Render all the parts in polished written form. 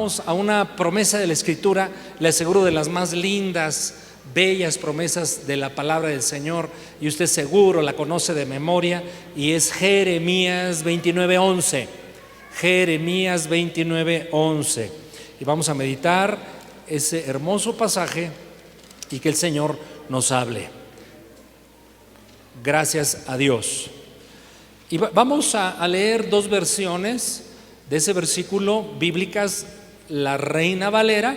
Vamos a una promesa de la Escritura, le aseguro de las más lindas, bellas promesas de la palabra del Señor, y usted seguro la conoce de memoria, y es Jeremías 29:11. Jeremías 29:11. Y vamos a meditar ese hermoso pasaje y que el Señor nos hable. Gracias a Dios. Y vamos a leer dos versiones de ese versículo bíblicas, la Reina Valera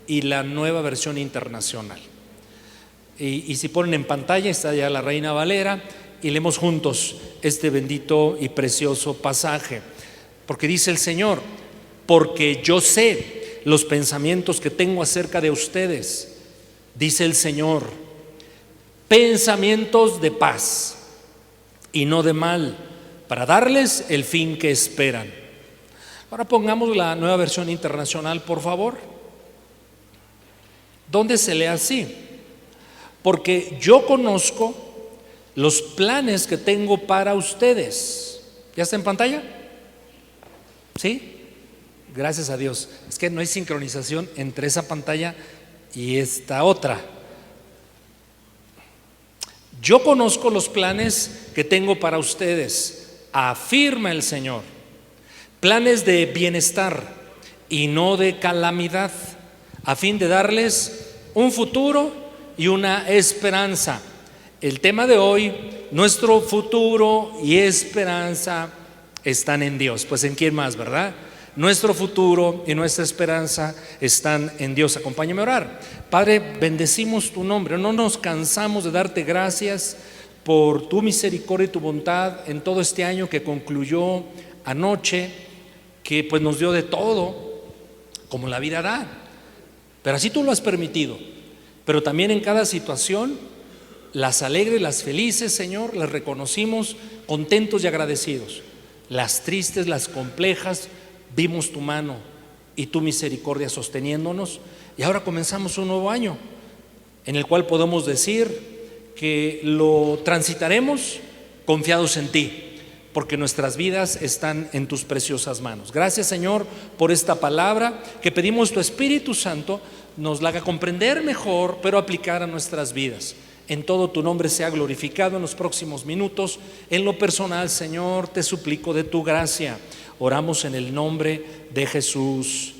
y la Nueva Versión Internacional. Y si ponen en pantalla, está ya la Reina Valera, y leemos juntos este bendito y precioso pasaje. Porque dice el Señor: porque yo sé los pensamientos que tengo acerca de ustedes, dice el Señor, pensamientos de paz y no de mal, para darles el fin que esperan. Ahora pongamos la Nueva Versión Internacional, por favor, donde se lee así: porque yo conozco los planes que tengo para ustedes. ¿Ya está en pantalla? ¿Sí? Gracias a Dios. Es que no hay sincronización entre esa pantalla y esta otra. Yo conozco los planes que tengo para ustedes, afirma el Señor. Planes de bienestar y no de calamidad, a fin de darles un futuro y una esperanza. El tema de hoy: nuestro futuro y esperanza están en Dios. Pues ¿en quién más, verdad? Nuestro futuro y nuestra esperanza están en Dios. Acompáñame a orar. Padre, bendecimos tu nombre. No nos cansamos de darte gracias por tu misericordia y tu bondad en todo este año que concluyó anoche, que pues nos dio de todo, como la vida da. Pero así tú lo has permitido. Pero también en cada situación, las alegres, las felices, Señor, las reconocimos contentos y agradecidos. Las tristes, las complejas, vimos tu mano y tu misericordia sosteniéndonos. Y ahora comenzamos un nuevo año en el cual podemos decir que lo transitaremos confiados en ti, porque nuestras vidas están en tus preciosas manos. Gracias, Señor, por esta palabra que pedimos tu Espíritu Santo nos la haga comprender mejor, pero aplicar a nuestras vidas. En todo tu nombre sea glorificado en los próximos minutos. En lo personal, Señor, te suplico de tu gracia. Oramos en el nombre de Jesús.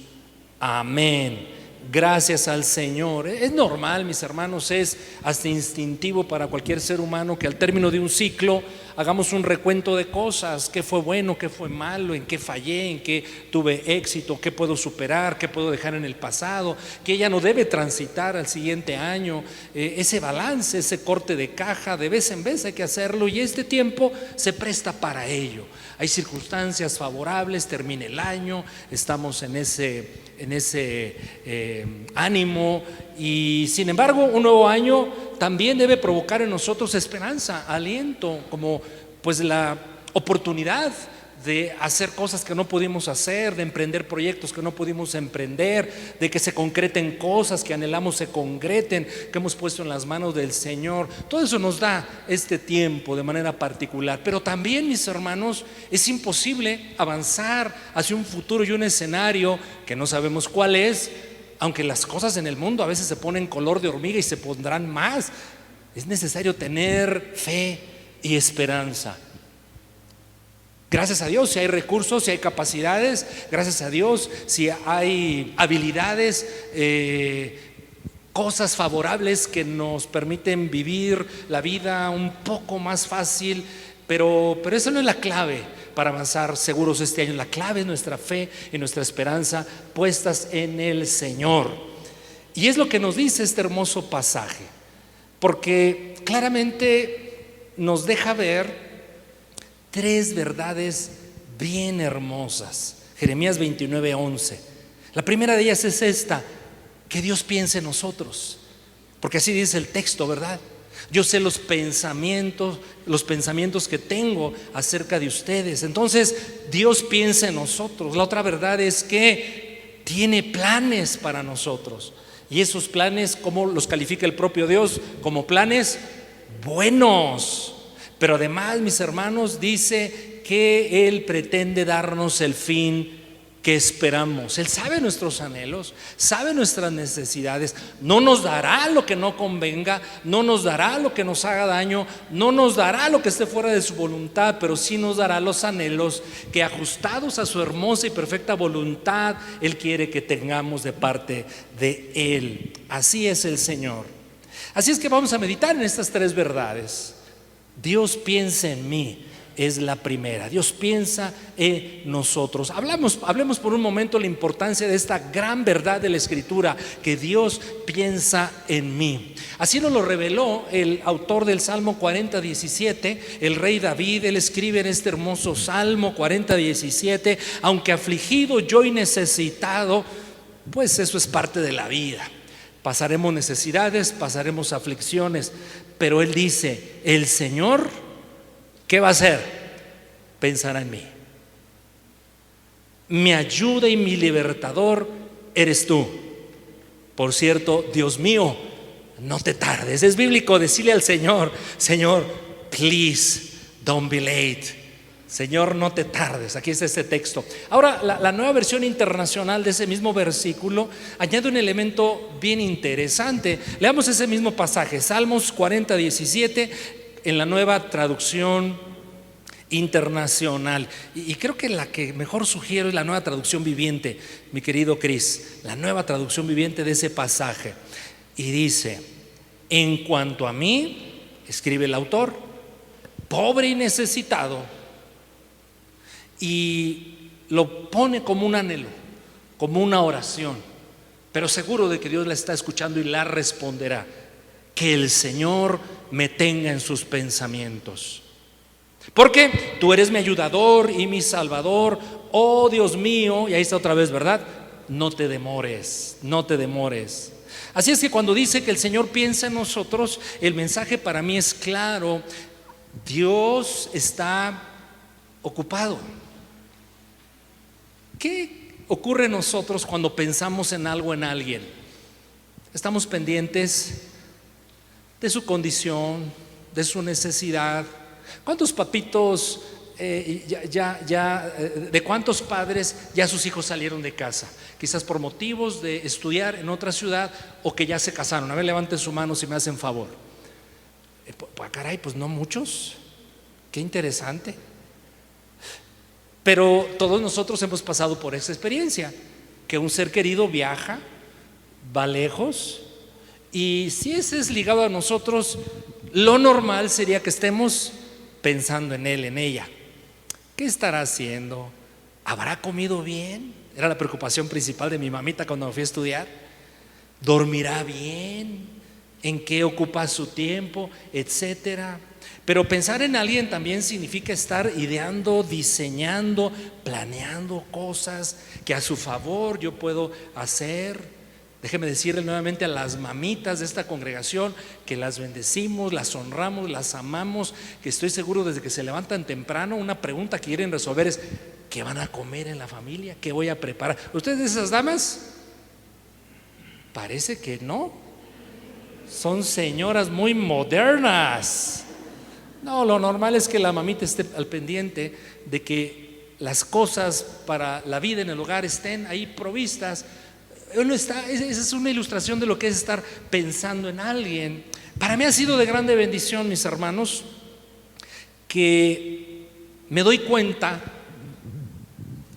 Amén. Gracias al Señor. Es normal, mis hermanos, es hasta instintivo para cualquier ser humano que al término de un ciclo hagamos un recuento de cosas: qué fue bueno, qué fue malo, en qué fallé, en qué tuve éxito, qué puedo superar, qué puedo dejar en el pasado, qué ya no debe transitar al siguiente año. Ese balance, ese corte de caja, de vez en vez hay que hacerlo, y este tiempo se presta para ello. Hay circunstancias favorables, termina el año, estamos en ese ánimo, y sin embargo un nuevo año también debe provocar en nosotros esperanza, aliento, como pues la oportunidad de hacer cosas que no pudimos hacer, de emprender proyectos que no pudimos emprender, de que se concreten cosas que anhelamos se concreten, que hemos puesto en las manos del Señor. Todo eso nos da este tiempo de manera particular. Pero también, mis hermanos, es imposible avanzar hacia un futuro y un escenario que no sabemos cuál es, aunque las cosas en el mundo a veces se ponen color de hormiga y se pondrán más. Es necesario tener fe y esperanza. Gracias a Dios si hay recursos, si hay capacidades. Gracias a Dios si hay habilidades, cosas favorables que nos permiten vivir la vida un poco más fácil. Pero esa no es la clave para avanzar seguros este año. La clave es nuestra fe y nuestra esperanza puestas en el Señor. Y es lo que nos dice este hermoso pasaje, porque claramente nos deja ver tres verdades bien hermosas. Jeremías 29:11. La primera de ellas es esta: que Dios piense en nosotros, porque así dice el texto, ¿verdad? Yo sé los pensamientos que tengo acerca de ustedes. Entonces Dios piensa en nosotros. La otra verdad es que tiene planes para nosotros, y esos planes, ¿cómo los califica el propio Dios? Como planes buenos. Pero además, mis hermanos, dice que Él pretende darnos el fin que esperamos. Él sabe nuestros anhelos, sabe nuestras necesidades. No nos dará lo que no convenga, no nos dará lo que nos haga daño, no nos dará lo que esté fuera de su voluntad, pero sí nos dará los anhelos que, ajustados a su hermosa y perfecta voluntad, Él quiere que tengamos de parte de Él. Así es el Señor. Así es que vamos a meditar en estas tres verdades. Dios piensa en mí. Es la primera. Dios piensa en nosotros. Hablemos por un momento la importancia de esta gran verdad de la Escritura, que Dios piensa en mí. Así nos lo reveló el autor del Salmo 40:17, el rey David. Él escribe en este hermoso Salmo 40:17: aunque afligido yo y necesitado, pues eso es parte de la vida. Pasaremos necesidades, pasaremos aflicciones, pero Él dice: el Señor, ¿qué va a hacer? Pensará en mí. Mi ayuda y mi libertador eres tú. Por cierto, Dios mío, no te tardes. Es bíblico decirle al Señor: Señor, please don't be late. Señor, no te tardes. Aquí está este texto. Ahora, la nueva versión internacional de ese mismo versículo añade un elemento bien interesante. Leamos ese mismo pasaje, Salmos 40:17, en la nueva traducción internacional. Y creo que la que mejor sugiero es la nueva traducción viviente, mi querido Cris, la nueva traducción viviente de ese pasaje. Y dice: en cuanto a mí, escribe el autor, pobre y necesitado, y lo pone como un anhelo, como una oración, pero seguro de que Dios la está escuchando y la responderá: que el Señor me tenga en sus pensamientos, porque tú eres mi ayudador y mi salvador, oh Dios mío. Y ahí está otra vez, ¿verdad? No te demores, no te demores. Así es que cuando dice que el Señor piensa en nosotros, el mensaje para mí es claro: Dios está ocupado. ¿Qué ocurre en nosotros cuando pensamos en algo, en alguien? Estamos pendientes de su condición, de su necesidad. ¿Cuántos papitos, de cuántos padres ya sus hijos salieron de casa? Quizás por motivos de estudiar en otra ciudad o que ya se casaron. A ver, levanten su mano si me hacen favor. Caray, pues no muchos. Qué interesante. Pero todos nosotros hemos pasado por esa experiencia, que un ser querido viaja, va lejos, y si ese es ligado a nosotros, lo normal sería que estemos pensando en él, en ella. ¿Qué estará haciendo? ¿Habrá comido bien? Era la preocupación principal de mi mamita cuando me fui a estudiar. ¿Dormirá bien? ¿En qué ocupa su tiempo? Etcétera. Pero pensar en alguien también significa estar ideando, diseñando, planeando cosas que a su favor yo puedo hacer. Déjeme decirle nuevamente a las mamitas de esta congregación que las bendecimos, las honramos, las amamos, que estoy seguro desde que se levantan temprano una pregunta que quieren resolver es: ¿qué van a comer en la familia? ¿Qué voy a preparar? ¿Ustedes de esas damas? Parece que no. Son señoras muy modernas. No, lo normal es que la mamita esté al pendiente de que las cosas para la vida en el hogar estén ahí provistas. Esa es una ilustración de lo que es estar pensando en alguien. Para mí ha sido de grande bendición, mis hermanos, que me doy cuenta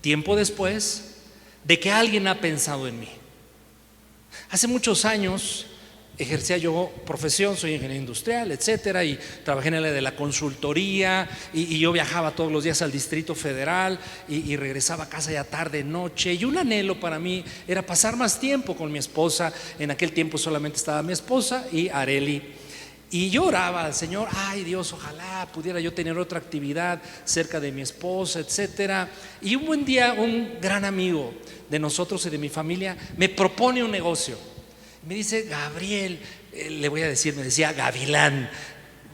tiempo después de que alguien ha pensado en mí. Hace muchos años ejercía yo profesión, soy ingeniero industrial, etcétera, y trabajé en el de la consultoría, y yo viajaba todos los días al Distrito Federal y regresaba a casa ya tarde, noche, y un anhelo para mí era pasar más tiempo con mi esposa. En aquel tiempo solamente estaba mi esposa y Areli, y yo oraba al Señor: ay Dios, ojalá pudiera yo tener otra actividad cerca de mi esposa, etcétera. Y un buen día un gran amigo de nosotros y de mi familia me propone un negocio. Me dice: Gabriel, le voy a decir, me decía Gavilán,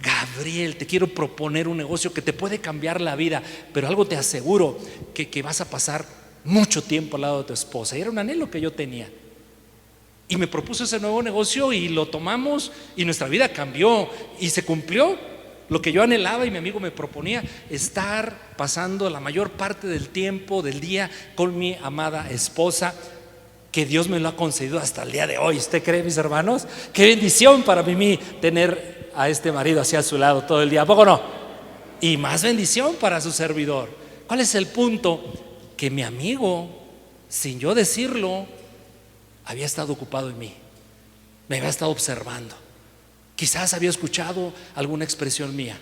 Gabriel, te quiero proponer un negocio que te puede cambiar la vida, pero algo te aseguro, que vas a pasar mucho tiempo al lado de tu esposa. Y era un anhelo que yo tenía. Y me propuso ese nuevo negocio y lo tomamos, y nuestra vida cambió y se cumplió lo que yo anhelaba y mi amigo me proponía, estar pasando la mayor parte del tiempo del día con mi amada esposa, que Dios me lo ha concedido hasta el día de hoy. ¿Usted cree, mis hermanos? Qué bendición para mí tener a este marido así a su lado todo el día, ¿a poco no? Y más bendición para su servidor. ¿Cuál es el punto? Que mi amigo, sin yo decirlo, había estado ocupado en mí, me había estado observando. Quizás había escuchado alguna expresión mía,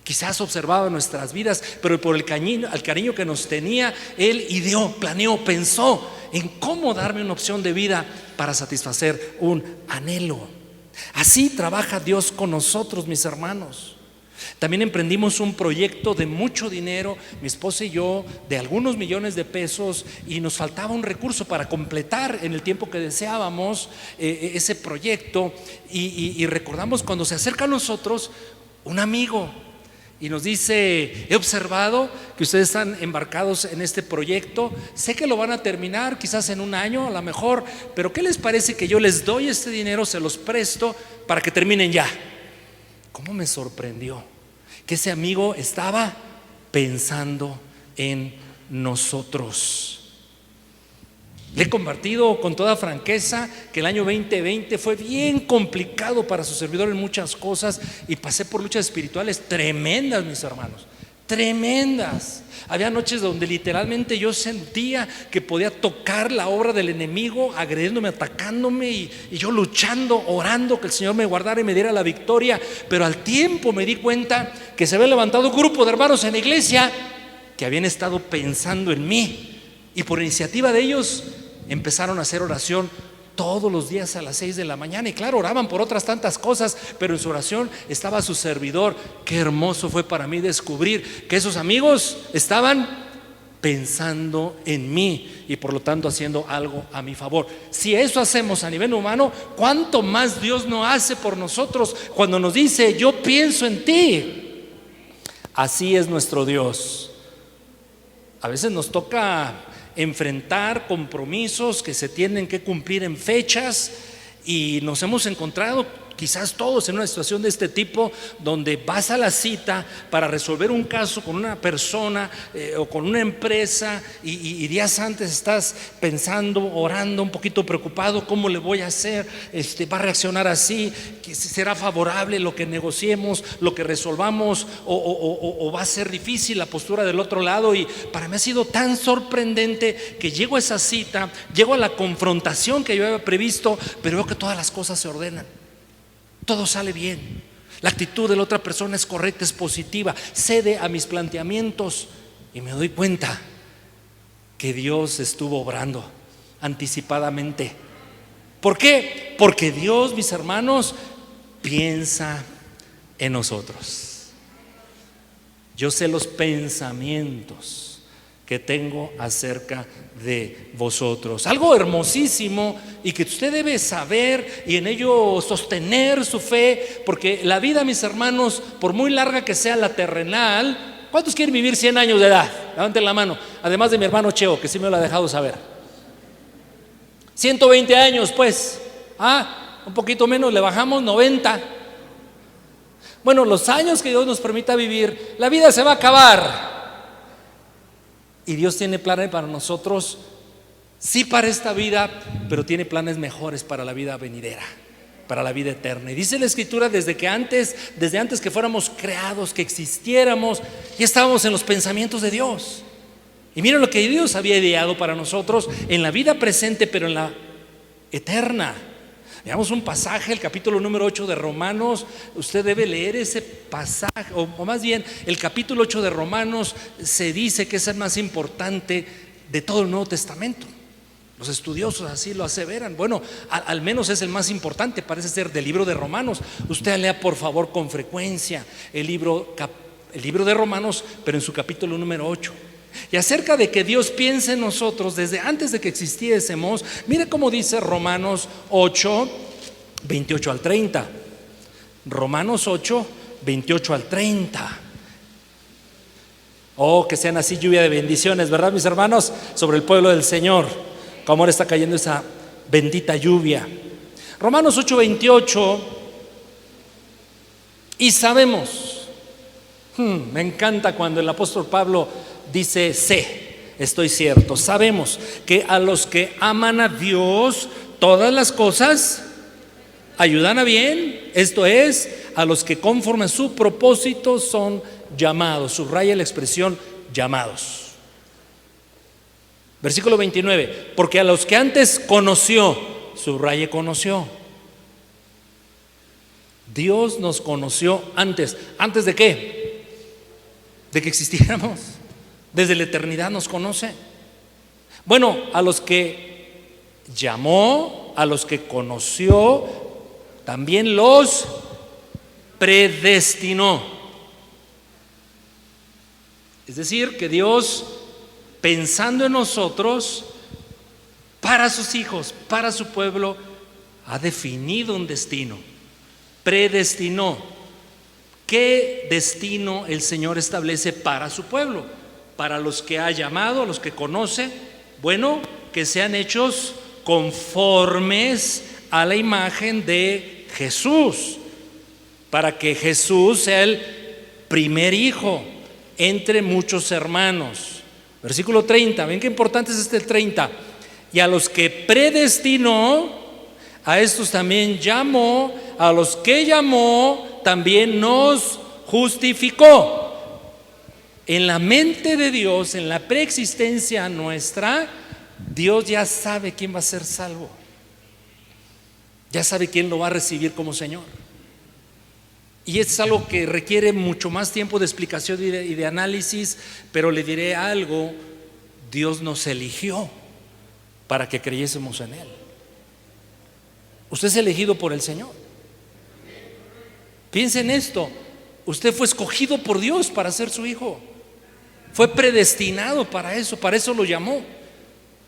quizás observaba nuestras vidas, pero por el cariño que nos tenía, él ideó, planeó, pensó en cómo darme una opción de vida para satisfacer un anhelo. Así trabaja Dios con nosotros, mis hermanos. También emprendimos un proyecto de mucho dinero, mi esposa y yo, de algunos millones de pesos, y nos faltaba un recurso para completar en el tiempo que deseábamos ese proyecto. Y recordamos cuando se acerca a nosotros un amigo y nos dice: he observado que ustedes están embarcados en este proyecto, sé que lo van a terminar quizás en un año a lo mejor, pero ¿qué les parece que yo les doy este dinero, se los presto para que terminen ya? ¿Cómo me sorprendió que ese amigo estaba pensando en nosotros? Le he compartido con toda franqueza que el año 2020 fue bien complicado para su servidor en muchas cosas, y pasé por luchas espirituales tremendas, mis hermanos, tremendas. Había noches donde literalmente yo sentía que podía tocar la obra del enemigo, agrediéndome, atacándome, y yo luchando, orando que el Señor me guardara y me diera la victoria. Pero al tiempo me di cuenta que se había levantado un grupo de hermanos en la iglesia que habían estado pensando en mí, y por iniciativa de ellos empezaron a hacer oración todos los días a las 6 de la mañana. Y claro, oraban por otras tantas cosas, pero en su oración estaba su servidor. Qué hermoso fue para mí descubrir que esos amigos estaban pensando en mí y por lo tanto haciendo algo a mi favor. Si eso hacemos a nivel humano, ¿cuánto más Dios no hace por nosotros cuando nos dice: yo pienso en ti? Así es nuestro Dios. A veces nos toca enfrentar compromisos que se tienen que cumplir en fechas, y nos hemos encontrado quizás todos en una situación de este tipo, donde vas a la cita para resolver un caso con una persona o con una empresa, y días antes estás pensando, orando, un poquito preocupado: ¿cómo le voy a hacer? ¿Va a reaccionar así? ¿Será favorable lo que negociemos, lo que resolvamos, o va a ser difícil la postura del otro lado? Y para mí ha sido tan sorprendente que llego a esa cita, llego a la confrontación que yo había previsto, pero veo que todas las cosas se ordenan, todo sale bien, la actitud de la otra persona es correcta, es positiva, cede a mis planteamientos, y me doy cuenta que Dios estuvo obrando anticipadamente. ¿Por qué? Porque Dios, mis hermanos, piensa en nosotros. Yo sé los pensamientos que tengo acerca de vosotros. Algo hermosísimo y que usted debe saber y en ello sostener su fe, porque la vida, mis hermanos, por muy larga que sea la terrenal, ¿cuántos quieren vivir 100 años de edad? Levanten la mano, además de mi hermano Cheo, que sí me lo ha dejado saber. 120 años, pues. Un poquito menos, le bajamos 90. Bueno, los años que Dios nos permita vivir, la vida se va a acabar. Y Dios tiene planes para nosotros, sí, para esta vida, pero tiene planes mejores para la vida venidera, para la vida eterna. Y dice la Escritura: desde antes que fuéramos creados, que existiéramos, ya estábamos en los pensamientos de Dios. Y miren lo que Dios había ideado para nosotros en la vida presente, pero en la eterna. Veamos un pasaje, el capítulo número 8 de Romanos. Usted debe leer ese pasaje, o más bien el capítulo 8 de Romanos se dice que es el más importante de todo el Nuevo Testamento. Los estudiosos así lo aseveran. Bueno, al menos es el más importante, parece ser, del libro de Romanos. Usted lea por favor con frecuencia el libro de Romanos, pero en su capítulo número 8. Y acerca de que Dios piense en nosotros desde antes de que existiésemos, mire cómo dice Romanos 8, 28 al 30. Romanos 8, 28 al 30. Oh, que sean así lluvia de bendiciones, ¿verdad, mis hermanos? Sobre el pueblo del Señor, como ahora está cayendo esa bendita lluvia. Romanos 8, 28. Y sabemos Me encanta cuando el apóstol Pablo dice: sé, estoy cierto, sabemos que a los que aman a Dios todas las cosas ayudan a bien, esto es, a los que conforme a su propósito son llamados. Subraya la expresión llamados. Versículo 29, porque a los que antes conoció, subraye conoció. Dios nos conoció antes. ¿Antes de qué? De que existiéramos. Desde la eternidad nos conoce. Bueno, a los que llamó, a los que conoció, también los predestinó. Es decir, que Dios, pensando en nosotros, para sus hijos, para su pueblo, ha definido un destino. Predestinó. ¿Qué destino el Señor establece para su pueblo? Para los que ha llamado, a los que conoce, bueno, que sean hechos conformes a la imagen de Jesús, para que Jesús sea el primer hijo entre muchos hermanos. Versículo 30, ven qué importante es este 30. Y a los que predestinó, a estos también llamó, a los que llamó también nos justificó. En la mente de Dios, en la preexistencia nuestra, Dios ya sabe quién va a ser salvo. Ya sabe quién lo va a recibir como Señor. Y es algo que requiere mucho más tiempo de explicación y de análisis, pero le diré algo: Dios nos eligió para que creyésemos en Él. Usted es elegido por el Señor. Piense en esto: usted fue escogido por Dios para ser su hijo. Fue predestinado para eso lo llamó.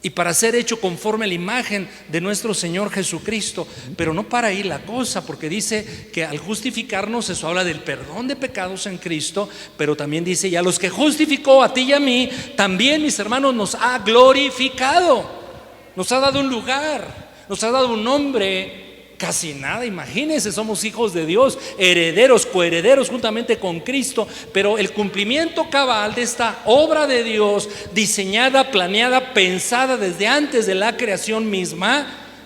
Y para ser hecho conforme a la imagen de nuestro Señor Jesucristo. Pero no para ahí la cosa, porque dice que al justificarnos, eso habla del perdón de pecados en Cristo, pero también dice: y a los que justificó, a ti y a mí, también, mis hermanos, nos ha glorificado. Nos ha dado un lugar, nos ha dado un nombre. Casi nada, imagínense, somos hijos de Dios, herederos, coherederos juntamente con Cristo. Pero el cumplimiento cabal de esta obra de Dios, diseñada, planeada, pensada desde antes de la creación misma,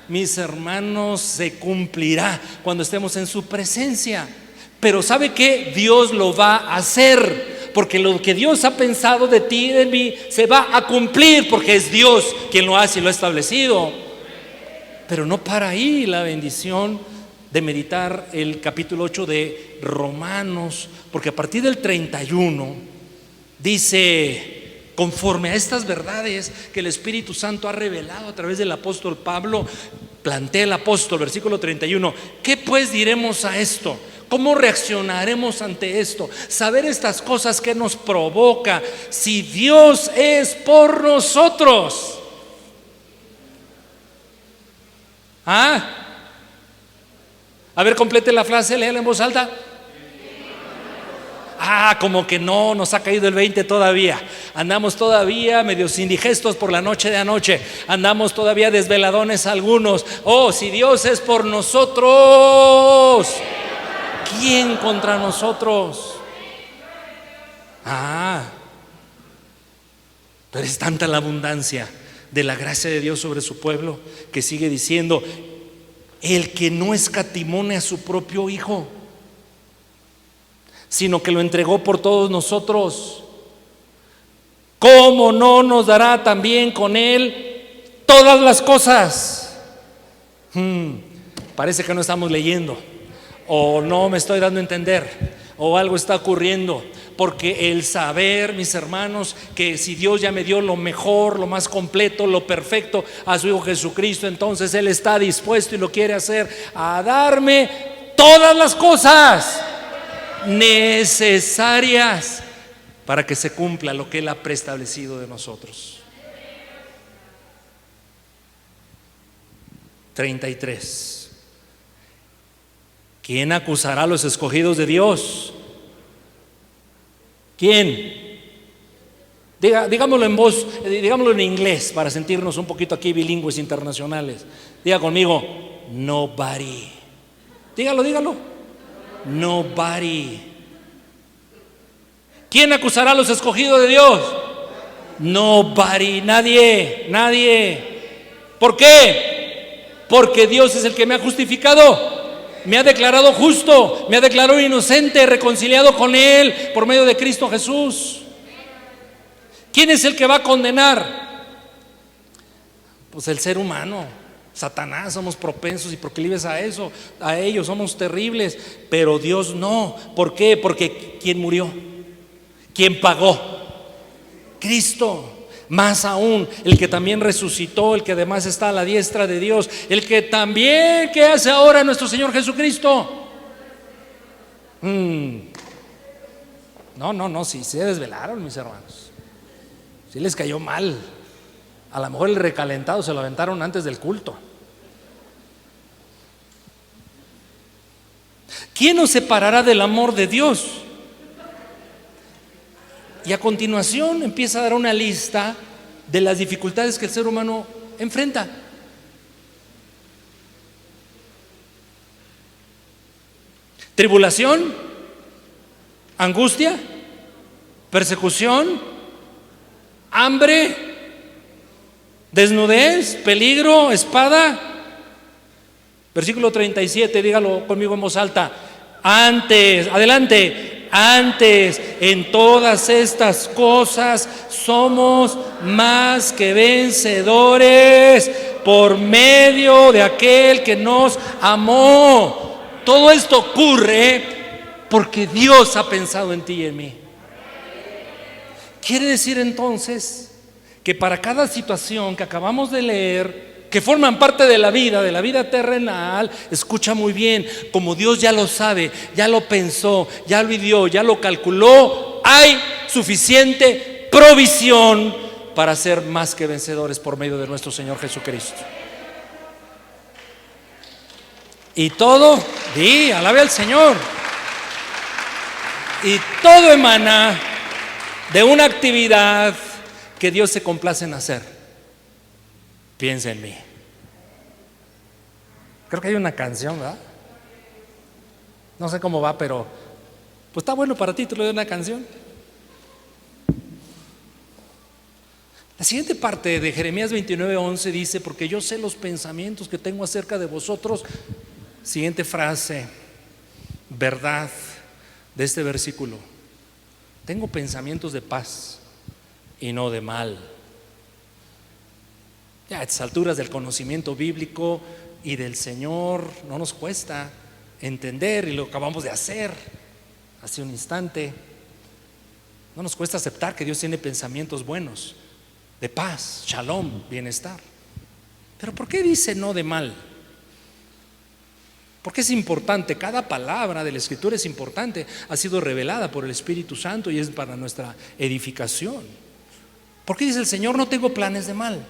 mis hermanos, se cumplirá cuando estemos en su presencia. Pero ¿sabe qué? Dios lo va a hacer, porque lo que Dios ha pensado de ti y de mí se va a cumplir, porque es Dios quien lo hace y lo ha establecido. Pero no para ahí la bendición de meditar el capítulo 8 de Romanos, porque a partir del 31 dice: conforme a estas verdades que el Espíritu Santo ha revelado a través del apóstol Pablo, plantea el apóstol, versículo 31, ¿qué pues diremos a esto? ¿Cómo reaccionaremos ante esto? Saber estas cosas que nos provoca. Si Dios es por nosotros, a ver, complete la frase, léela en voz alta. Como que no nos ha caído el 20 todavía. Andamos todavía medios indigestos por la noche de anoche. Andamos todavía desveladones algunos. Si Dios es por nosotros, ¿quién contra nosotros? Pero es tanta la abundancia de la gracia de Dios sobre su pueblo, que sigue diciendo: el que no escatimone a su propio hijo, sino que lo entregó por todos nosotros, ¿cómo no nos dará también con él todas las cosas? Parece que no estamos leyendo, o no me estoy dando a entender, o algo está ocurriendo. Porque el saber, mis hermanos, que si Dios ya me dio lo mejor, lo más completo, lo perfecto a su Hijo Jesucristo, entonces Él está dispuesto y lo quiere hacer a darme todas las cosas necesarias para que se cumpla lo que Él ha preestablecido de nosotros. 33. ¿Quién acusará a los escogidos de Dios? ¿Quién? Digámoslo en voz, digámoslo en inglés para sentirnos un poquito aquí bilingües internacionales. Diga conmigo: nobody. Dígalo. Nobody. ¿Quién acusará a los escogidos de Dios? Nobody, nadie. ¿Por qué? Porque Dios es el que me ha justificado, me ha declarado justo, me ha declarado inocente, reconciliado con Él por medio de Cristo Jesús. ¿Quién es el que va a condenar? Pues el ser humano, Satanás. Somos propensos y proclives a eso, a ellos, somos terribles, pero Dios no. ¿Por qué? Porque ¿quién murió? ¿Quién pagó? Cristo. Más aún, el que también resucitó, el que además está a la diestra de Dios, el que también, ¿qué hace ahora nuestro Señor Jesucristo? No, sí se desvelaron, mis hermanos. Sí les cayó mal. A lo mejor el recalentado se lo aventaron antes del culto. ¿Quién nos separará del amor de Dios? Y a continuación empieza a dar una lista de las dificultades que el ser humano enfrenta. Tribulación, angustia, persecución, hambre, desnudez, peligro, espada. Versículo 37, dígalo conmigo en voz alta. Antes, en todas estas cosas somos más que vencedores por medio de aquel que nos amó. Todo esto ocurre porque Dios ha pensado en ti y en mí. Quiere decir entonces que para cada situación que acabamos de leer, que forman parte de la vida terrenal, escucha muy bien, como Dios ya lo sabe, ya lo pensó, ya lo ideó, ya lo calculó, hay suficiente provisión para ser más que vencedores por medio de nuestro Señor Jesucristo. Y todo, alabe al Señor. Y todo emana de una actividad que Dios se complace en hacer. Piensa en mí. Creo que hay una canción, ¿verdad? No sé cómo va, pero pues está bueno para título de una canción. La siguiente parte de Jeremías 29:11 dice: porque yo sé los pensamientos que tengo acerca de vosotros. Siguiente frase, verdad de este versículo: tengo pensamientos de paz y no de mal. Ya a estas alturas del conocimiento bíblico y del Señor no nos cuesta entender, y lo acabamos de hacer hace un instante. No nos cuesta aceptar que Dios tiene pensamientos buenos, de paz, shalom, bienestar. Pero ¿por qué dice no de mal? Porque es importante, cada palabra de la Escritura es importante, ha sido revelada por el Espíritu Santo y es para nuestra edificación. ¿Por qué dice el Señor no tengo planes de mal?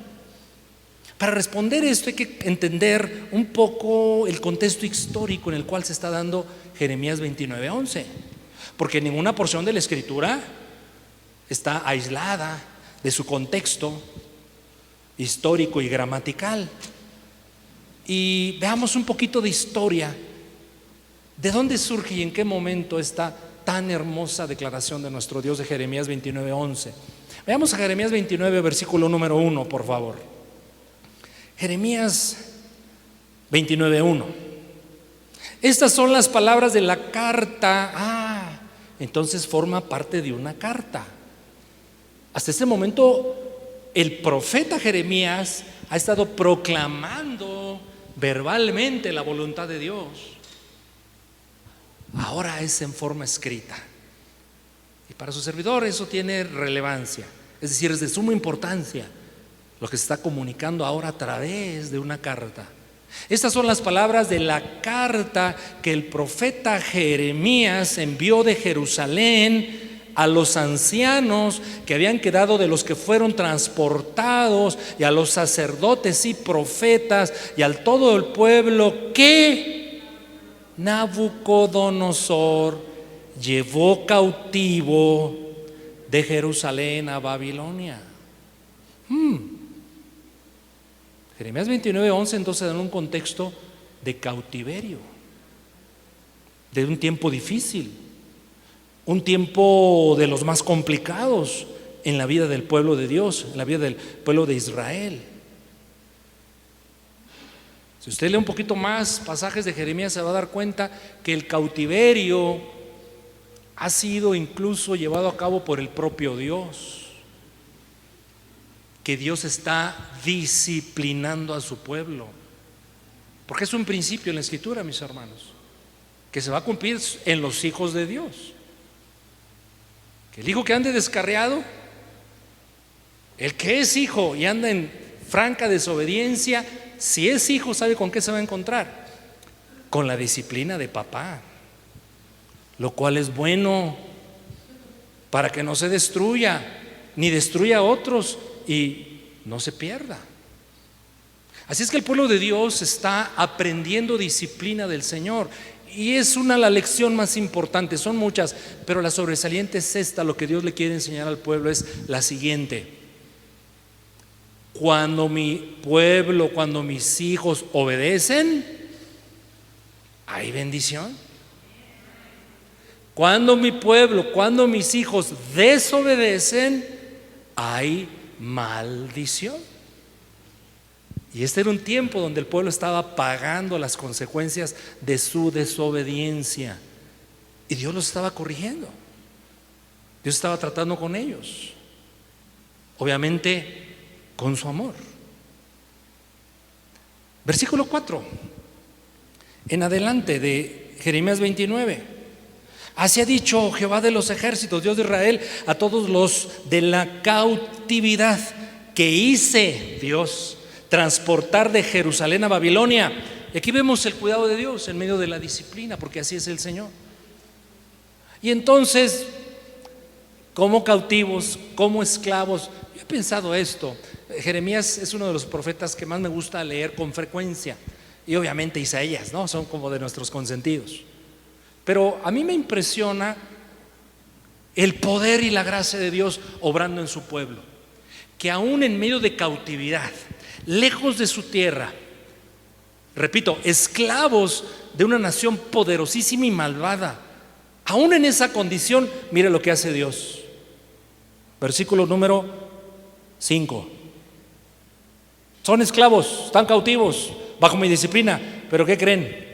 Para responder esto hay que entender un poco el contexto histórico en el cual se está dando Jeremías 29:11, porque ninguna porción de la Escritura está aislada de su contexto histórico y gramatical. Y veamos un poquito de historia, de dónde surge y en qué momento esta tan hermosa declaración de nuestro Dios de Jeremías 29:11. Veamos a Jeremías 29, versículo número 1, por favor. Jeremías 29:1. Estas son las palabras de la carta. Entonces forma parte de una carta. Hasta este momento el profeta Jeremías ha estado proclamando verbalmente la voluntad de Dios. Ahora es en forma escrita, y para su servidor eso tiene relevancia, es decir, es de suma importancia lo que se está comunicando ahora a través de una carta. Estas son las palabras de la carta que el profeta Jeremías envió de Jerusalén a los ancianos que habían quedado de los que fueron transportados, y a los sacerdotes y profetas, y al todo el pueblo que Nabucodonosor llevó cautivo de Jerusalén a Babilonia. Jeremías 29:11 entonces en un contexto de cautiverio, de un tiempo difícil. un tiempo de los más complicados en la vida del pueblo de Dios, en la vida del pueblo de Israel. Si usted lee un poquito más pasajes de Jeremías, se va a dar cuenta que el cautiverio ha sido incluso llevado a cabo por el propio Dios, que Dios está disciplinando a su pueblo, porque es un principio en la Escritura, mis hermanos, que se va a cumplir en los hijos de Dios. Que el hijo que ande descarriado, el que es hijo y anda en franca desobediencia, si es hijo, ¿sabe con qué se va a encontrar? Con la disciplina de papá, lo cual es bueno para que no se destruya, ni destruya a otros y no se pierda. Así es que el pueblo de Dios está aprendiendo disciplina del Señor. Y es la lección más importante, son muchas, pero la sobresaliente es esta. Lo que Dios le quiere enseñar al pueblo es la siguiente: cuando mi pueblo, cuando mis hijos obedecen, hay bendición. Cuando mi pueblo, cuando mis hijos desobedecen, hay maldición. Y este era un tiempo donde el pueblo estaba pagando las consecuencias de su desobediencia. Y Dios los estaba corrigiendo. Dios estaba tratando con ellos. Obviamente con su amor. Versículo 4 en adelante de Jeremías 29. Así ha dicho Jehová de los ejércitos, Dios de Israel, a todos los de la cautividad que hice, Dios, transportar de Jerusalén a Babilonia. Y aquí vemos el cuidado de Dios en medio de la disciplina, porque así es el Señor. Y entonces, como cautivos, como esclavos, yo he pensado esto. Jeremías es uno de los profetas que más me gusta leer con frecuencia, y obviamente Isaías, ¿no? Son como de nuestros consentidos. Pero a mí me impresiona el poder y la gracia de Dios obrando en su pueblo, que aún en medio de cautividad, lejos de su tierra, repito, esclavos de una nación poderosísima y malvada, aún en esa condición, mire lo que hace Dios. Versículo número 5. Son esclavos, están cautivos bajo mi disciplina, pero ¿qué creen?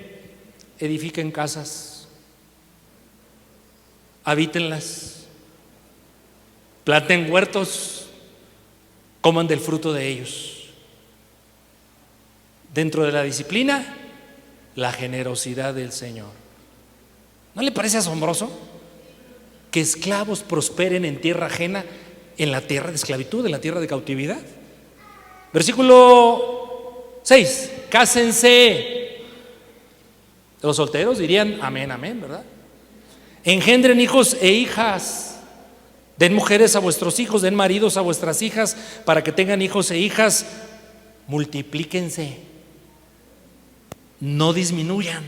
Edifiquen casas, habítenlas, planten huertos, coman del fruto de ellos. Dentro de la disciplina, la generosidad del Señor. ¿No le parece asombroso que esclavos prosperen en tierra ajena, en la tierra de esclavitud, en la tierra de cautividad? Versículo 6. Cásense. Los solteros dirían amén, amén, ¿verdad? Engendren hijos e hijas. Den mujeres a vuestros hijos, den maridos a vuestras hijas, para que tengan hijos e hijas. Multiplíquense. No disminuyan.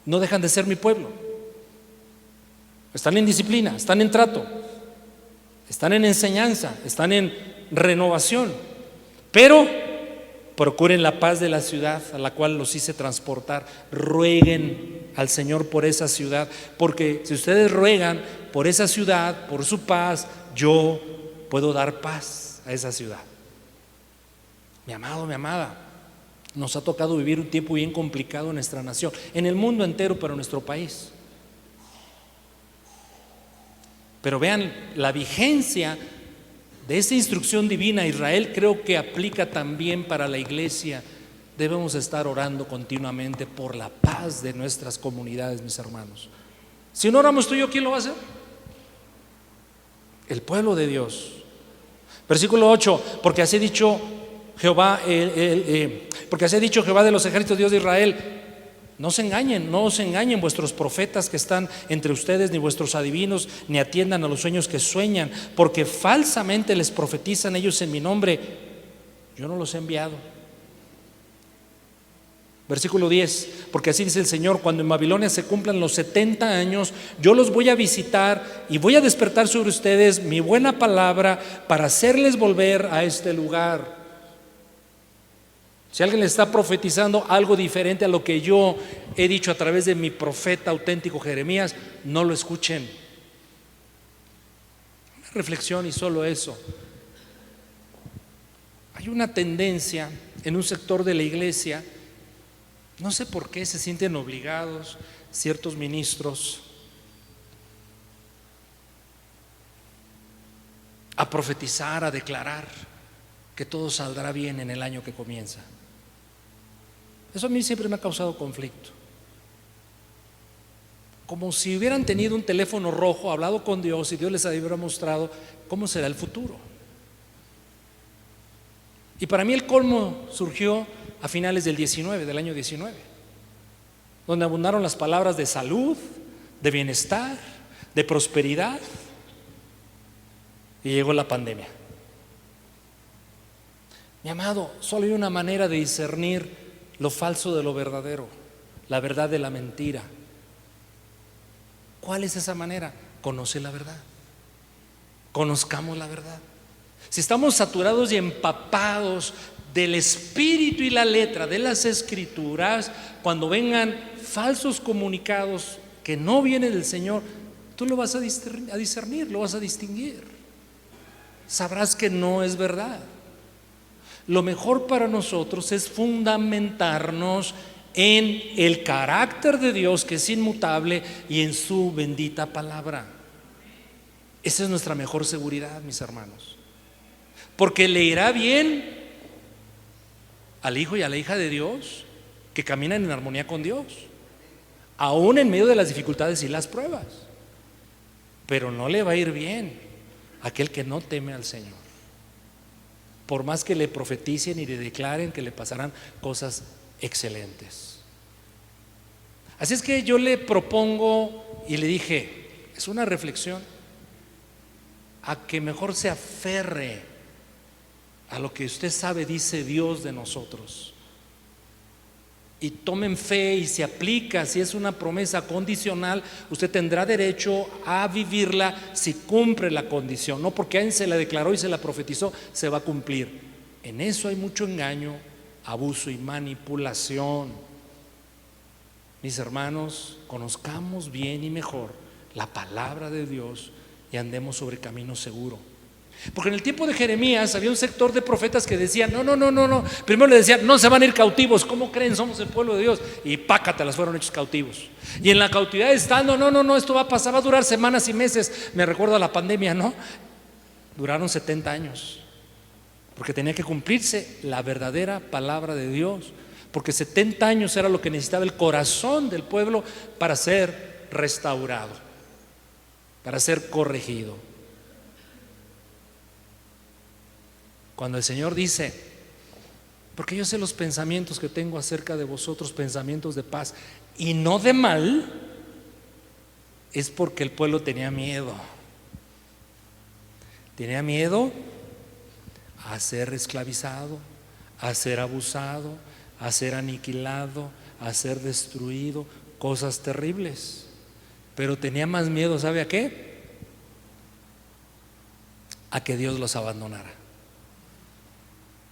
No dejan de ser mi pueblo. Están en disciplina, están en trato, están en enseñanza, están en renovación. Pero procuren la paz de la ciudad a la cual los hice transportar. Rueguen al Señor por esa ciudad, porque si ustedes ruegan por esa ciudad, por su paz, yo puedo dar paz a esa ciudad. Mi amado, mi amada, nos ha tocado vivir un tiempo bien complicado en nuestra nación, en el mundo entero, pero en nuestro país. Pero vean, la vigencia de esta instrucción divina a Israel creo que aplica también para la iglesia. Debemos estar orando continuamente por la paz de nuestras comunidades, mis hermanos. Si no oramos tú y yo, ¿quién lo va a hacer? El pueblo de Dios. Versículo 8, porque así ha dicho Jehová, porque así ha dicho Jehová de los ejércitos, Dios de Israel: no se engañen, no os engañen vuestros profetas que están entre ustedes, ni vuestros adivinos, ni atiendan a los sueños que sueñan, porque falsamente les profetizan ellos en mi nombre. Yo no los he enviado. Versículo 10, porque así dice el Señor: cuando en Babilonia se cumplan los 70 años, yo los voy a visitar y voy a despertar sobre ustedes mi buena palabra para hacerles volver a este lugar. Si alguien le está profetizando algo diferente a lo que yo he dicho a través de mi profeta auténtico Jeremías, no lo escuchen. Una reflexión y solo eso. Hay una tendencia en un sector de la iglesia, no sé por qué se sienten obligados ciertos ministros a profetizar, a declarar que todo saldrá bien en el año que comienza. Eso a mí siempre me ha causado conflicto. Como si hubieran tenido un teléfono rojo, hablado con Dios y Dios les hubiera mostrado cómo será el futuro. Y para mí el colmo surgió a finales del año 19, donde abundaron las palabras de salud, de bienestar, de prosperidad, y llegó la pandemia. Mi amado, solo hay una manera de discernir lo falso de lo verdadero, la verdad de la mentira. ¿Cuál es esa manera? Conoce la verdad. Conozcamos la verdad. Si estamos saturados y empapados del espíritu y la letra de las escrituras, cuando vengan falsos comunicados que no vienen del Señor, tú lo vas a discernir, lo vas a distinguir. Sabrás que no es verdad. Lo mejor para nosotros es fundamentarnos en el carácter de Dios, que es inmutable, y en su bendita palabra. Esa es nuestra mejor seguridad, mis hermanos, porque le irá bien al hijo y a la hija de Dios que caminan en armonía con Dios, aún en medio de las dificultades y las pruebas. Pero no le va a ir bien a aquel que no teme al Señor, por más que le profeticen y le declaren que le pasarán cosas excelentes. Así es que yo le propongo y le dije, es una reflexión, a que mejor se aferre a lo que usted sabe dice Dios de nosotros, y tomen fe y se aplica. Si es una promesa condicional, usted tendrá derecho a vivirla si cumple la condición. No porque alguien se la declaró y se la profetizó, se va a cumplir. En eso hay mucho engaño, abuso y manipulación. Mis hermanos, conozcamos bien y mejor la palabra de Dios y andemos sobre camino seguro. Porque en el tiempo de Jeremías había un sector de profetas que decían: no. Primero le decían: no se van a ir cautivos, ¿cómo creen? Somos el pueblo de Dios. Y pácatelas, fueron hechos cautivos. Y en la cautividad estando: no, esto va a pasar, va a durar semanas y meses. Me recuerdo a la pandemia, ¿no? Duraron 70 años, porque tenía que cumplirse la verdadera palabra de Dios. Porque 70 años era lo que necesitaba el corazón del pueblo para ser restaurado, para ser corregido. Cuando el Señor dice: porque yo sé los pensamientos que tengo acerca de vosotros, pensamientos de paz y no de mal, es porque el pueblo tenía miedo. Tenía miedo a ser esclavizado, a ser abusado, a ser aniquilado, a ser destruido, cosas terribles. Pero tenía más miedo, ¿sabe a qué? A que Dios los abandonara,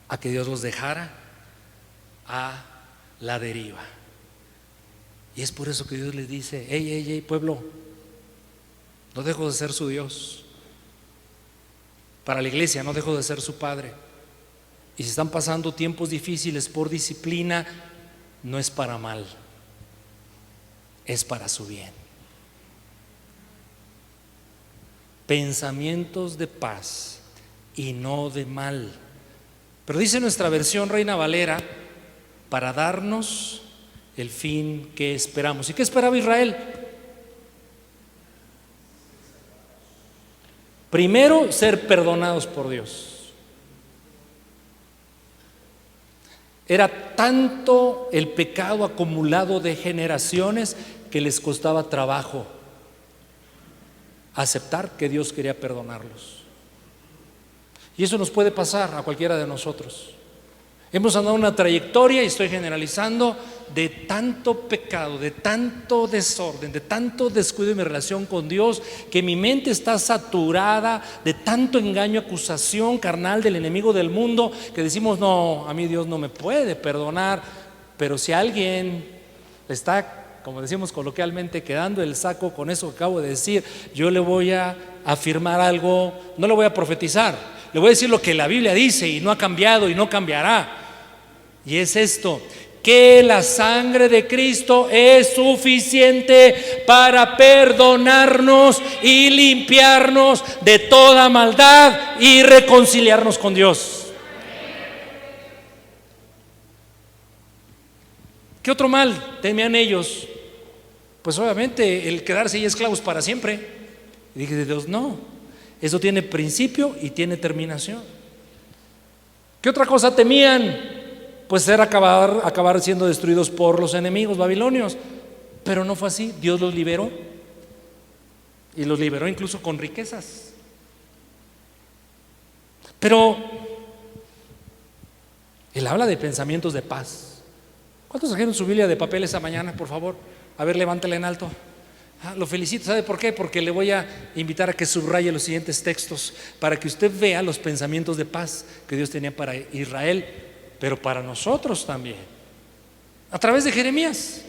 a que Dios los dejara a la deriva. Y es por eso que Dios les dice: hey, pueblo, no dejo de ser su Dios. Para la iglesia, no dejo de ser su Padre. Y si están pasando tiempos difíciles por disciplina, no es para mal, es para su bien. Pensamientos de paz y no de mal. Pero dice nuestra versión Reina Valera: para darnos el fin que esperamos. ¿Y qué esperaba Israel? Primero, ser perdonados por Dios. Era tanto el pecado acumulado de generaciones que les costaba trabajo aceptar que Dios quería perdonarlos. Y eso nos puede pasar a cualquiera de nosotros. Hemos andado una trayectoria, y estoy generalizando, de tanto pecado, de tanto desorden, de tanto descuido en mi relación con Dios, que mi mente está saturada de tanto engaño, acusación carnal del enemigo del mundo, que decimos: no, a mí Dios no me puede perdonar. Pero si alguien le está, como decimos coloquialmente, quedando el saco con eso que acabo de decir, yo le voy a afirmar algo, no le voy a profetizar, le voy a decir lo que la Biblia dice, y no ha cambiado y no cambiará. Y es esto: que la sangre de Cristo es suficiente para perdonarnos y limpiarnos de toda maldad y reconciliarnos con Dios. ¿Qué otro mal temían ellos? Pues obviamente el quedarse ahí esclavos para siempre. Y dije: Dios, no, eso tiene principio y tiene terminación. ¿Qué otra cosa temían? Pues era acabar siendo destruidos por los enemigos babilonios. Pero no fue así. Dios los liberó, y los liberó incluso con riquezas. Pero Él habla de pensamientos de paz. ¿Cuántos trajeron su Biblia de papel esa mañana, por favor? A ver, levántala en alto. Lo felicito. ¿Sabe por qué? Porque le voy a invitar a que subraye los siguientes textos, para que usted vea los pensamientos de paz que Dios tenía para Israel, pero para nosotros también, a través de Jeremías.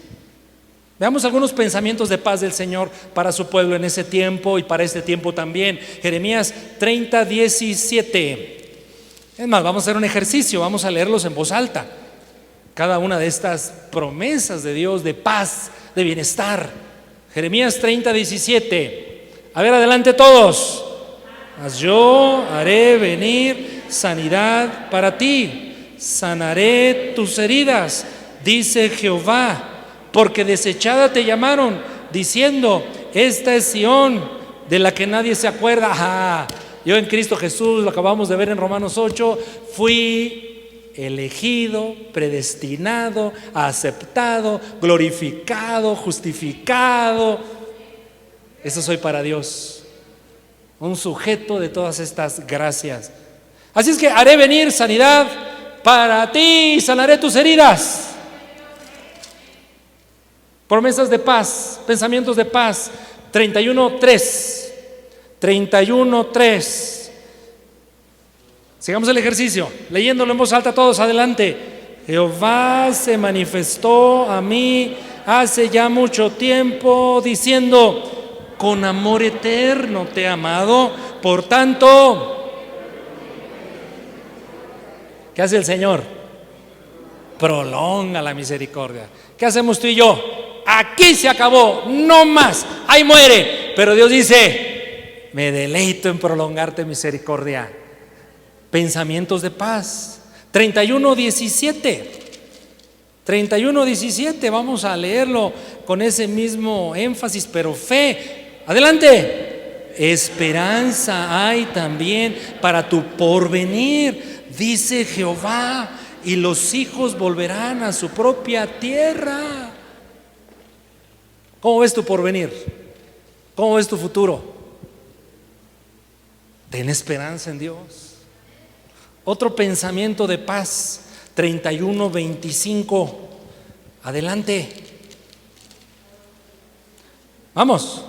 Veamos algunos pensamientos de paz del Señor para su pueblo en ese tiempo y para este tiempo también. Jeremías 30:17. Es más, vamos a hacer un ejercicio, vamos a leerlos en voz alta, cada una de estas promesas de Dios de paz, de bienestar. Jeremías 30:17. A ver, adelante todos. Mas yo haré venir sanidad para ti, sanaré tus heridas, dice Jehová, porque desechada te llamaron, diciendo: esta es Sión, de la que nadie se acuerda. Yo en Cristo Jesús, lo acabamos de ver en Romanos 8, fui elegido, predestinado, aceptado, glorificado, justificado. Eso soy para Dios, un sujeto de todas estas gracias. Así es que haré venir sanidad para ti, sanaré tus heridas. Promesas de paz, pensamientos de paz. 31:3. 31:3. Sigamos el ejercicio, leyéndolo en voz alta todos, adelante. Jehová se manifestó a mí hace ya mucho tiempo, diciendo: con amor eterno te he amado, por tanto. ¿Qué hace el Señor? Prolonga la misericordia. ¿Qué hacemos tú y yo? Aquí se acabó, no más, ahí muere. Pero Dios dice: me deleito en prolongarte misericordia. Pensamientos de paz. 31:17. 31:17, vamos a leerlo con ese mismo énfasis, pero fe. Adelante. Esperanza hay también para tu porvenir, dice Jehová, y los hijos volverán a su propia tierra. ¿Cómo ves tu porvenir? ¿Cómo ves tu futuro? Ten esperanza en Dios. Otro pensamiento de paz. 31:25. Adelante. Vamos.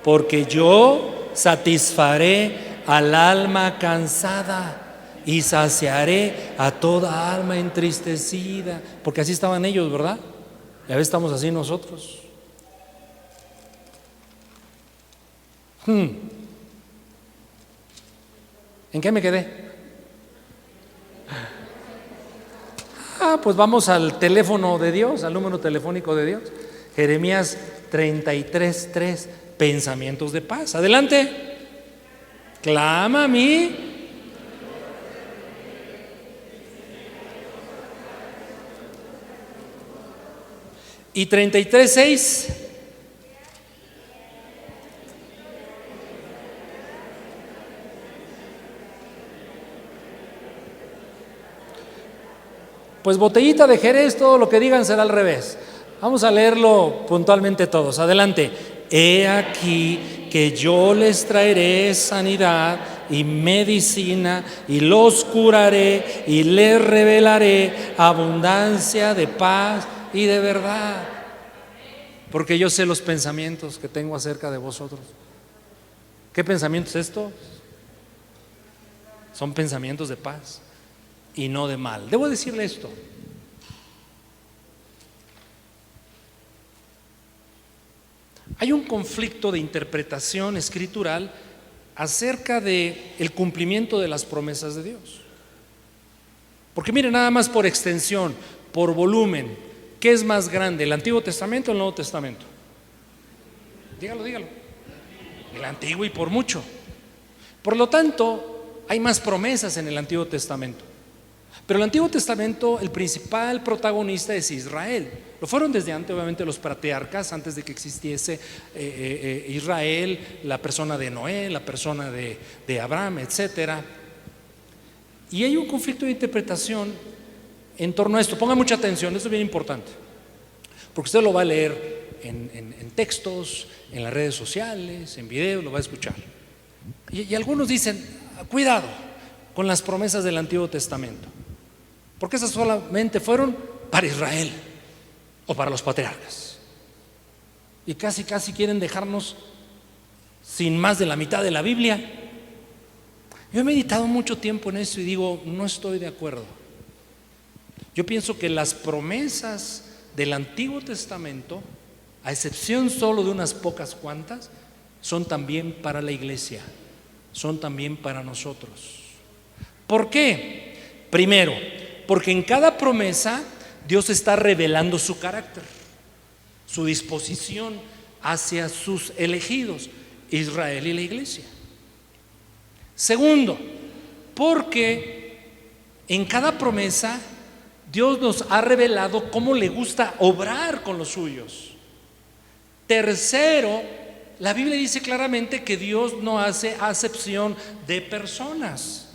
Porque yo satisfaré al alma cansada y saciaré a toda alma entristecida. Porque así estaban ellos, ¿verdad? Y a veces estamos así nosotros. ¿En qué me quedé? Pues vamos al teléfono de Dios, al número telefónico de Dios. Jeremías 33:3. Pensamientos de paz. Adelante. Clama a mí. Y 33:6. Pues botellita de Jerez, todo lo que digan será al revés. Vamos a leerlo puntualmente todos. Adelante. He aquí que yo les traeré sanidad y medicina, y los curaré y les revelaré abundancia de paz y de verdad. Porque yo sé los pensamientos que tengo acerca de vosotros. ¿Qué pensamientos estos? Son pensamientos de paz y no de mal. Debo decirle esto. Hay un conflicto de interpretación escritural acerca de el cumplimiento de las promesas de Dios. Porque mire, nada más por extensión, por volumen, ¿qué es más grande, el Antiguo Testamento o el Nuevo Testamento? Dígalo. El Antiguo y por mucho. Por lo tanto, hay más promesas en el Antiguo Testamento. Pero el Antiguo Testamento, el principal protagonista es Israel. Lo fueron desde antes, obviamente, los patriarcas, antes de que existiese Israel, la persona de Noé, la persona de Abraham, etcétera. Y hay un conflicto de interpretación en torno a esto. Ponga mucha atención, esto es bien importante, porque usted lo va a leer en textos, en las redes sociales, en videos, lo va a escuchar. Y algunos dicen, cuidado con las promesas del Antiguo Testamento, porque esas solamente fueron para Israel o para los patriarcas. Y casi quieren dejarnos sin más de la mitad de la Biblia. Yo he meditado mucho tiempo en eso y digo, no estoy de acuerdo. Yo pienso que las promesas del Antiguo Testamento, a excepción solo de unas pocas cuantas, son también para la iglesia, son también para nosotros. ¿Por qué? Primero, porque en cada promesa Dios está revelando su carácter, su disposición hacia sus elegidos, Israel y la iglesia. Segundo, porque en cada promesa Dios nos ha revelado cómo le gusta obrar con los suyos. Tercero, la Biblia dice claramente que Dios no hace acepción de personas.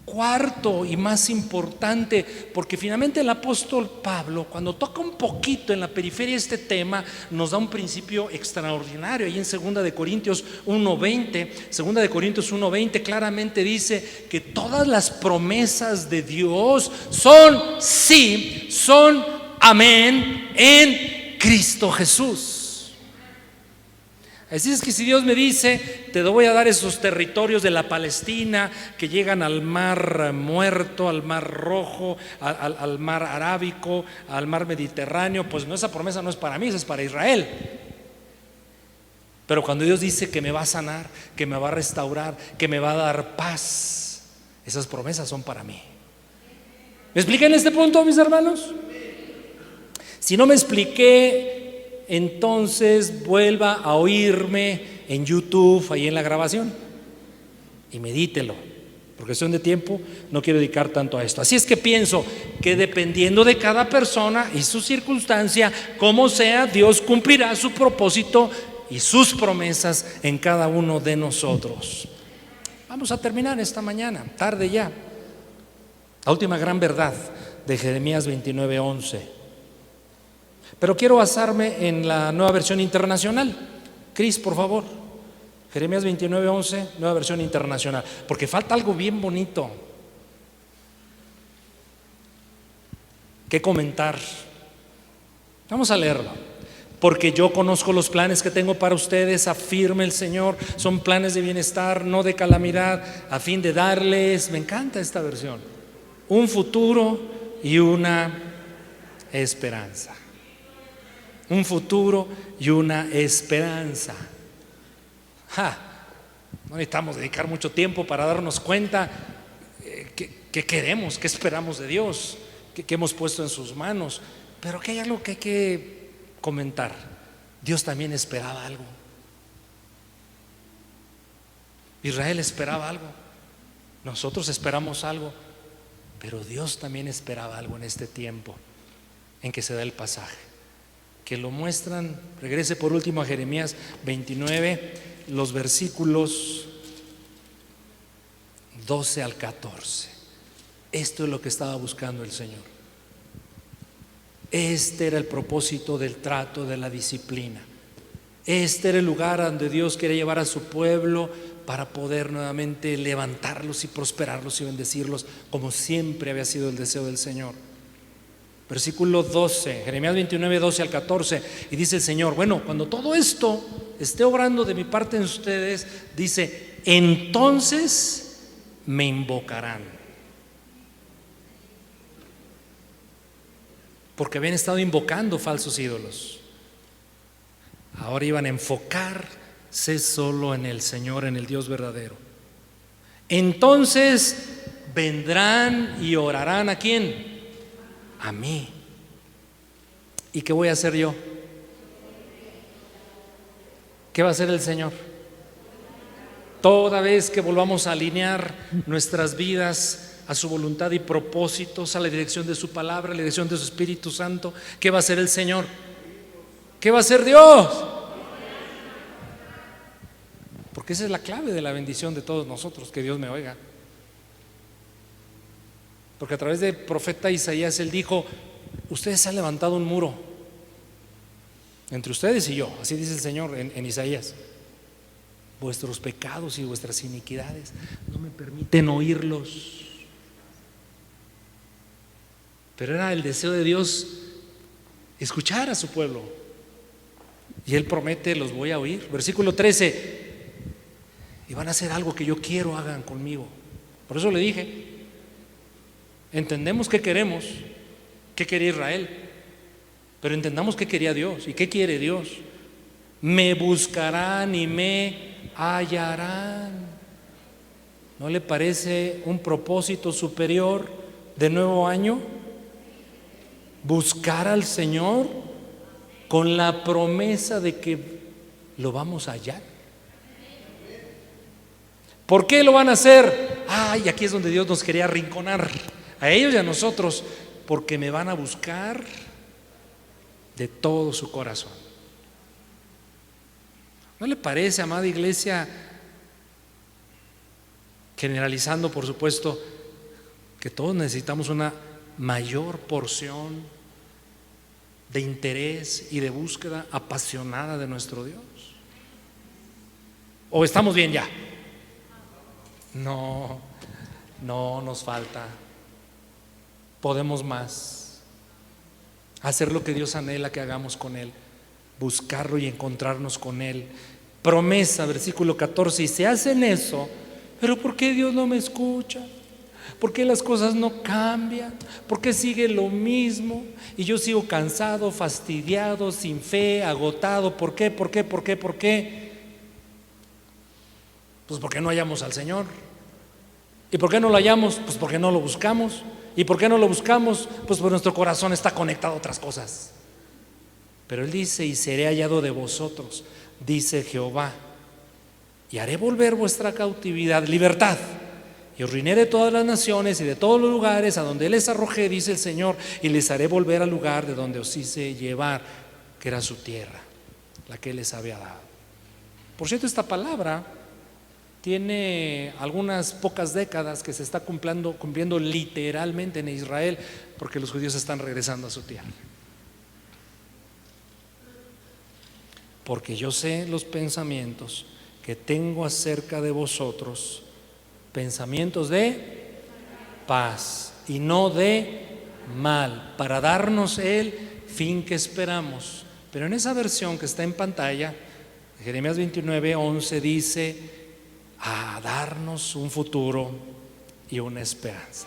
Cuarto y más importante, porque finalmente el apóstol Pablo, cuando toca un poquito en la periferia este tema, nos da un principio extraordinario. Ahí en 2 de Corintios 1:20 claramente dice que todas las promesas de Dios son sí, son amén en Cristo Jesús. Así es que si Dios me dice, te voy a dar esos territorios de la Palestina que llegan al mar Muerto, al mar Rojo, al mar Arábico, al mar Mediterráneo, pues no, esa promesa no es para mí, esa es para Israel. Pero cuando Dios dice que me va a sanar, que me va a restaurar, que me va a dar paz, esas promesas son para mí. ¿Me expliqué en este punto, mis hermanos? Si no me expliqué, entonces vuelva a oírme en YouTube, ahí en la grabación, y medítelo, porque cuestión de tiempo no quiero dedicar tanto a esto. Así es que pienso que dependiendo de cada persona y su circunstancia, como sea, Dios cumplirá su propósito y sus promesas en cada uno de nosotros. Vamos a terminar esta mañana, tarde ya. La última gran verdad de Jeremías 29:11. Pero quiero basarme en la Nueva Versión Internacional. Cris, por favor. Jeremías 29:11, Nueva Versión Internacional. Porque falta algo bien bonito que comentar. Vamos a leerlo. Porque yo conozco los planes que tengo para ustedes, afirma el Señor, son planes de bienestar, no de calamidad, a fin de darles, me encanta esta versión, un futuro y una esperanza. Un futuro y una esperanza. No necesitamos dedicar mucho tiempo para darnos cuenta que queremos, que esperamos de Dios, que hemos puesto en sus manos. Pero que hay algo que hay que comentar. Dios también esperaba algo. Israel esperaba algo. Nosotros esperamos algo. Pero Dios también esperaba algo en este tiempo en que se da el pasaje, que lo muestran. Regrese por último a Jeremías 29, los versículos 12 al 14. Esto es lo que estaba buscando el Señor. Este era el propósito del trato, de la disciplina. Este era el lugar a donde Dios quiere llevar a su pueblo para poder nuevamente levantarlos y prosperarlos y bendecirlos, como siempre había sido el deseo del Señor. Versículo 12, Jeremías 29, 12 al 14, y dice el Señor: bueno, cuando todo esto esté obrando de mi parte en ustedes, dice, entonces me invocarán. Porque habían estado invocando falsos ídolos. Ahora iban a enfocarse solo en el Señor, en el Dios verdadero. Entonces vendrán y orarán ¿a quién? A mí. ¿Y qué voy a hacer yo? ¿Qué va a hacer el Señor? Toda vez que volvamos a alinear nuestras vidas a su voluntad y propósitos, a la dirección de su palabra, a la dirección de su Espíritu Santo, ¿qué va a hacer el Señor? ¿Qué va a hacer Dios? Porque esa es la clave de la bendición de todos nosotros, que Dios me oiga. Porque a través del profeta Isaías él dijo: ustedes han levantado un muro entre ustedes y yo, así dice el Señor en Isaías. Vuestros pecados y vuestras iniquidades no me permiten oírlos. Pero era el deseo de Dios escuchar a su pueblo, y Él promete: los voy a oír. Versículo 13: y van a hacer algo que yo quiero hagan conmigo. Por eso le dije, entendemos qué queremos, qué quería Israel, pero entendamos qué quería Dios y qué quiere Dios. Me buscarán y me hallarán. ¿No le parece un propósito superior de nuevo año? Buscar al Señor con la promesa de que lo vamos a hallar. ¿Por qué lo van a hacer? Y aquí es donde Dios nos quería arrinconar, a ellos y a nosotros, porque me van a buscar de todo su corazón. ¿No le parece, amada iglesia, generalizando por supuesto, que todos necesitamos una mayor porción de interés y de búsqueda apasionada de nuestro Dios? ¿O estamos bien ya? No, nos falta. Podemos más. Hacer lo que Dios anhela que hagamos con Él, buscarlo y encontrarnos con Él. Promesa, versículo 14: y se hacen eso, pero ¿por qué Dios no me escucha? ¿Por qué las cosas no cambian? ¿Por qué sigue lo mismo? Y yo sigo cansado, fastidiado, sin fe, agotado. ¿Por qué? ¿Por qué? ¿Por qué? ¿Por qué? Pues porque no hallamos al Señor. ¿Y por qué no lo hallamos? Pues porque no lo buscamos. ¿Y por qué no lo buscamos? Pues porque nuestro corazón está conectado a otras cosas. Pero Él dice: y seré hallado de vosotros, dice Jehová, y haré volver vuestra cautividad libertad, y os reuniré de todas las naciones y de todos los lugares a donde les arrojé, dice el Señor, y les haré volver al lugar de donde os hice llevar, que era su tierra, la que Él les había dado. Por cierto, esta palabra tiene algunas pocas décadas que se está cumpliendo literalmente en Israel, porque los judíos están regresando a su tierra. Porque yo sé los pensamientos que tengo acerca de vosotros, pensamientos de paz y no de mal, para darnos el fin que esperamos. Pero en esa versión que está en pantalla, Jeremías 29, 11 dice: a darnos un futuro y una esperanza.